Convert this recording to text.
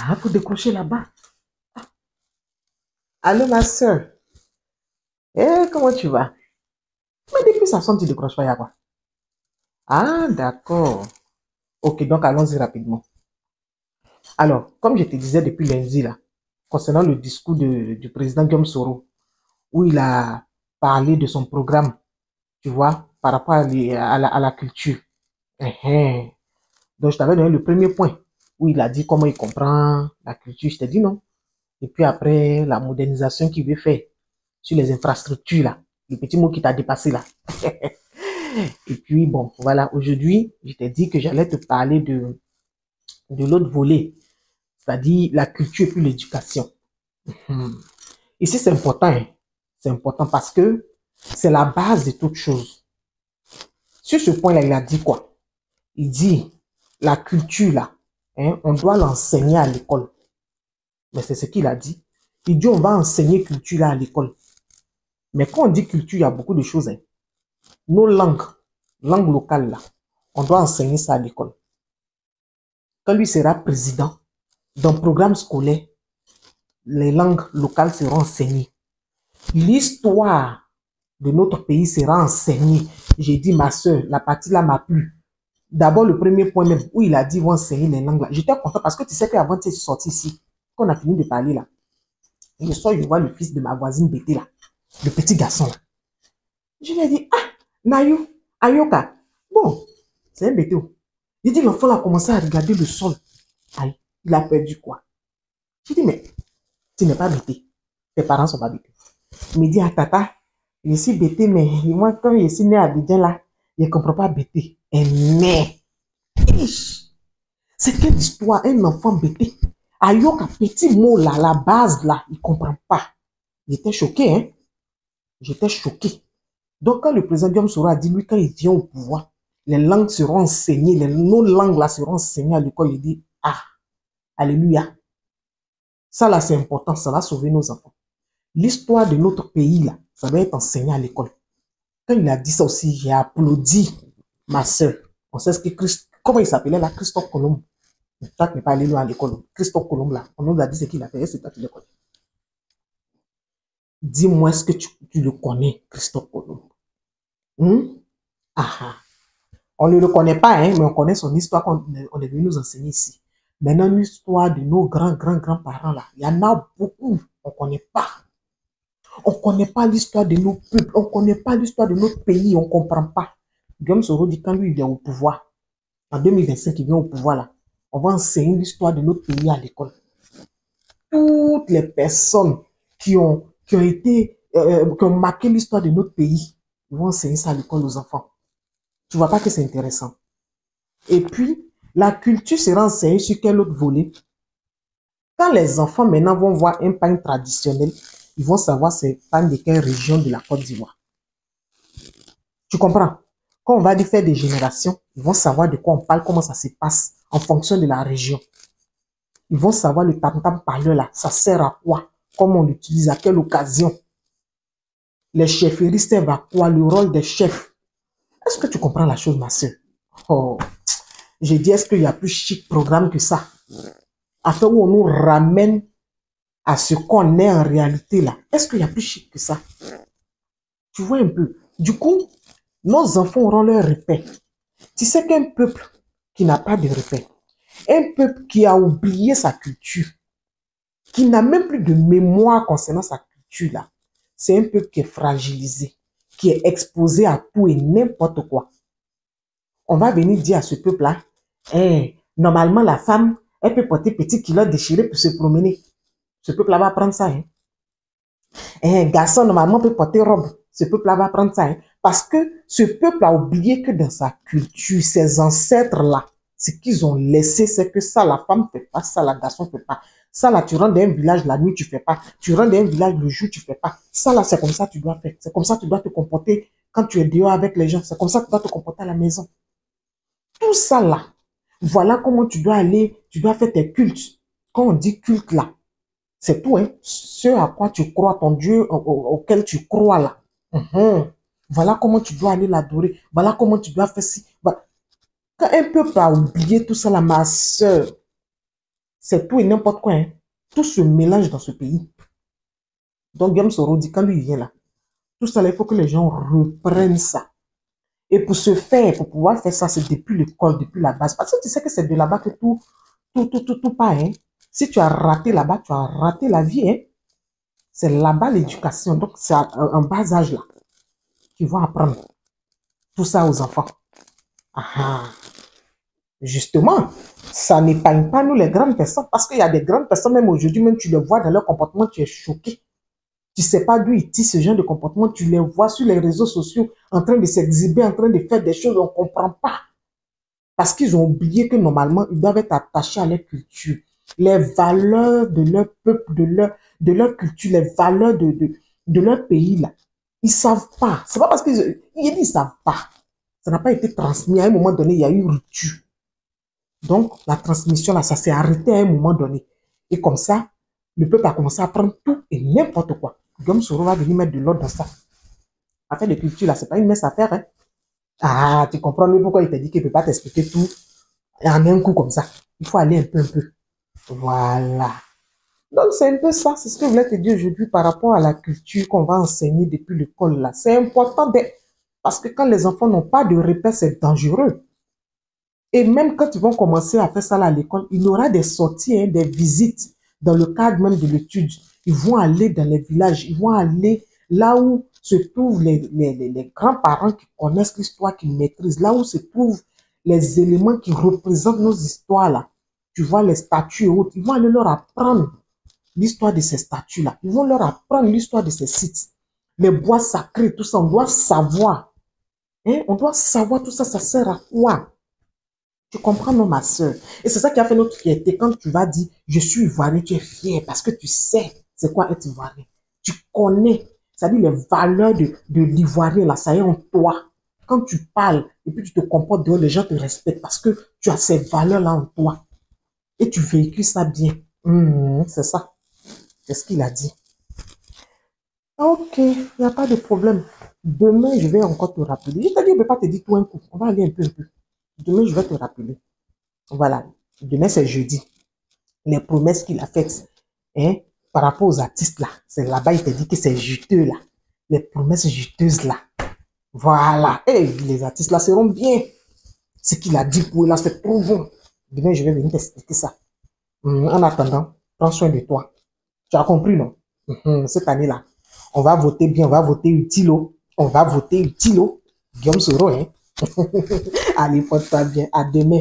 Ah, pour décrocher là-bas. Allô, ma soeur. Eh, comment tu vas? Mais depuis ça sonne, tu décroches pas, y'a quoi? Ah, d'accord. Ok, donc allons-y rapidement. Alors, comme je te disais depuis lundi, là, concernant le discours du président Guillaume Soro, où il a parlé de son programme, tu vois, par rapport à la culture. Eh. Donc, je t'avais donné le premier point, où il a dit comment il comprend la culture. Je t'ai dit non. Et puis après, la modernisation qu'il veut faire sur les infrastructures, là, le petit mot qui t'a dépassé, là. Et puis, bon, voilà, aujourd'hui, je t'ai dit que j'allais te parler de l'autre volet, c'est-à-dire la culture et puis l'éducation. Ici, c'est important, hein. C'est important parce que c'est la base de toute chose. Sur ce point-là, il a dit quoi? Il dit, la culture, là, hein, on doit l'enseigner à l'école. Mais c'est ce qu'il a dit. Il dit, on va enseigner culture là à l'école. Mais quand on dit culture, il y a beaucoup de choses, hein. Nos langues locales, là, on doit enseigner ça à l'école. Quand lui sera président, dans le programme scolaire, les langues locales seront enseignées. L'histoire de notre pays sera enseignée. J'ai dit, ma soeur, la partie là m'a plu. D'abord, le premier point même, où il a dit, vont enseigner les langues là. J'étais content parce que tu sais qu'avant, tu es sorti ici, quand on a fini de parler là, et je vois le fils de ma voisine Bété là, le petit garçon là. Je lui ai dit, ah, Nayou, Ayoka, bon, c'est un Bété. J'ai dit, l'enfant a commencé à regarder le sol. Aïe, il a perdu quoi? J'ai dit, mais tu n'es pas Bété. Tes parents sont pas Bété. Il me dit, ah, tata, je suis Bété, mais moi, quand je suis né à Abidjan là, je ne comprends pas Bété. Mais, c'est quelle histoire, un enfant Bété? Ayoka, petit mot là, la base là, il ne comprend pas. J'étais choqué, hein. J'étais choqué. Donc, quand le président Guillaume Soro a dit, lui, quand il vient au pouvoir, les langues seront enseignées, nos langues là seront enseignées à l'école, il dit, ah, alléluia. Ça là, c'est important, ça va sauver nos enfants. L'histoire de notre pays là, ça va être enseigné à l'école. Quand il a dit ça aussi, j'ai applaudi ma soeur. On sait ce que comment il s'appelait là, Christophe Colomb. Toi qui n'es pas allé loin à l'école. Christophe Colomb là, on nous a dit ce qu'il a fait, c'est toi qui le connais. Dis-moi, est-ce que tu le connais, Christophe Colomb? Ah. On ne le connaît pas, hein, mais on connaît son histoire qu'on est venu nous enseigner ici. Maintenant, l'histoire de nos grands-parents là, il y en a beaucoup, on ne connaît pas. On ne connaît pas l'histoire de nos peuples, on ne connaît pas l'histoire de notre pays, on ne comprend pas. Guillaume Soro dit quand lui il vient au pouvoir, en 2025 il vient au pouvoir là, on va enseigner l'histoire de notre pays à l'école. Toutes les personnes qui ont marqué l'histoire de notre pays, ils vont enseigner ça à l'école aux enfants. Tu vois pas que c'est intéressant. Et puis, la culture sera enseignée sur quel autre volet? Quand les enfants maintenant vont voir un pain traditionnel, ils vont savoir c'est pain de quelle région de la Côte d'Ivoire. Tu comprends? Quand on va lui faire des générations, ils vont savoir de quoi on parle, comment ça se passe en fonction de la région. Ils vont savoir le tam-tam parleur là, ça sert à quoi? Comment on l'utilise, à quelle occasion? Les chefferies servent à quoi? Le rôle des chefs. Est-ce que tu comprends la chose, ma soeur? Oh, j'ai dit, est-ce qu'il y a plus chic programme que ça? Afin où on nous ramène à ce qu'on est en réalité là. Est-ce qu'il y a plus chic que ça? Tu vois un peu. Du coup, nos enfants auront leur repère. Tu sais qu'un peuple qui n'a pas de repère, un peuple qui a oublié sa culture, qui n'a même plus de mémoire concernant sa culture là, c'est un peuple qui est fragilisé, qui est exposé à tout et n'importe quoi. On va venir dire à ce peuple là, hey, normalement la femme, elle peut porter petit culotte déchiré pour se promener. Ce peuple-là va prendre ça. Hein. Un garçon, normalement, peut porter robe. Ce peuple-là va prendre ça. Hein. Parce que ce peuple a oublié que dans sa culture, ses ancêtres-là, ce qu'ils ont laissé, c'est que ça, la femme ne fait pas, ça, la garçon ne fait pas. Ça, là, tu rentres dans un village la nuit, tu ne fais pas. Tu rentres dans un village le jour, tu ne fais pas. Ça, là, c'est comme ça que tu dois faire. C'est comme ça que tu dois te comporter quand tu es dehors avec les gens. C'est comme ça que tu dois te comporter à la maison. Tout ça, là, voilà comment tu dois aller, tu dois faire tes cultes. Quand on dit culte, là, c'est tout, hein. Ce à quoi tu crois, ton Dieu auquel tu crois là. Voilà comment tu dois aller l'adorer. Voilà comment tu dois faire ci. Quand un peuple a oublié tout ça, là, ma soeur, C'est tout et n'importe quoi. Hein. Tout se mélange dans ce pays. Donc, Guillaume Soro dit, quand lui il vient là, tout ça, là, il faut que les gens reprennent ça. Et pour ce faire, pour pouvoir faire ça, c'est depuis l'école, depuis la base. Parce que tu sais que c'est de là-bas que tout part. Hein. Si tu as raté là-bas, tu as raté la vie. Hein. C'est là-bas l'éducation. Donc, c'est un bas âge là qu'ils vont apprendre tout ça aux enfants. Ah, justement, ça n'épargne pas nous les grandes personnes. Parce qu'il y a des grandes personnes, même aujourd'hui, même tu les vois dans leur comportement, tu es choqué. Tu ne sais pas d'où ils tirent ce genre de comportement. Tu les vois sur les réseaux sociaux en train de s'exhiber, en train de faire des choses, on ne comprend pas. Parce qu'ils ont oublié que normalement, ils doivent être attachés à leur culture. Les valeurs de leur peuple, de leur culture, les valeurs de leur pays, là. Ils ne savent pas. Ce n'est pas parce qu'ils ils ne savent pas. Ça n'a pas été transmis. À un moment donné, il y a eu rupture. Donc, la transmission, là, ça s'est arrêté à un moment donné. Et comme ça, le peuple a commencé à prendre tout et n'importe quoi. Guillaume Soro va venir mettre de l'ordre dans ça. Affaire de culture, là, c'est pas une mince affaire. Hein. Ah, tu comprends mieux pourquoi il t'a dit qu'il ne peut pas t'expliquer tout en un coup comme ça. Il faut aller un peu. Voilà. Donc, c'est un peu ça. C'est ce que je voulais te dire aujourd'hui par rapport à la culture qu'on va enseigner depuis l'école, là. C'est important parce que quand les enfants n'ont pas de repères, c'est dangereux. Et même quand ils vont commencer à faire ça là à l'école, il y aura des sorties, hein, des visites dans le cadre même de l'étude. Ils vont aller dans les villages, ils vont aller là où se trouvent les grands-parents qui connaissent l'histoire, qui maîtrisent, là où se trouvent les éléments qui représentent nos histoires là. Tu vois les statues et autres, ils vont aller leur apprendre l'histoire de ces statues-là. Ils vont leur apprendre l'histoire de ces sites. Les bois sacrés, tout ça, on doit savoir. Hein? On doit savoir tout ça, ça sert à quoi? Tu comprends, non, ma soeur? Et c'est ça qui a fait notre fierté. Quand tu vas dire, je suis ivoirien, tu es fier parce que tu sais c'est quoi être ivoirien. Tu connais, c'est-à-dire les valeurs de l'ivoirien, là, ça est en toi. Quand tu parles et puis tu te comportes dehors, les gens te respectent parce que tu as ces valeurs-là en toi. Et tu véhicules ça bien. C'est ça. C'est ce qu'il a dit. Ok, il n'y a pas de problème. Demain, je vais encore te rappeler. Je t'ai dit, je ne peux pas te dire tout un coup. On va aller un peu. Demain, je vais te rappeler. Voilà. Demain, c'est jeudi. Les promesses qu'il a faites, hein, par rapport aux artistes là, c'est là-bas, il te dit que c'est juteux là. Les promesses juteuses là. Voilà. Et les artistes là seront bien. Ce qu'il a dit pour eux là, c'est trop bon. Demain, je vais venir t'expliquer ça. En attendant, prends soin de toi. Tu as compris, non? Cette année-là, on va voter bien, on va voter utile. On va voter utile. Guillaume Soro, hein? Allez, porte-toi bien. À demain.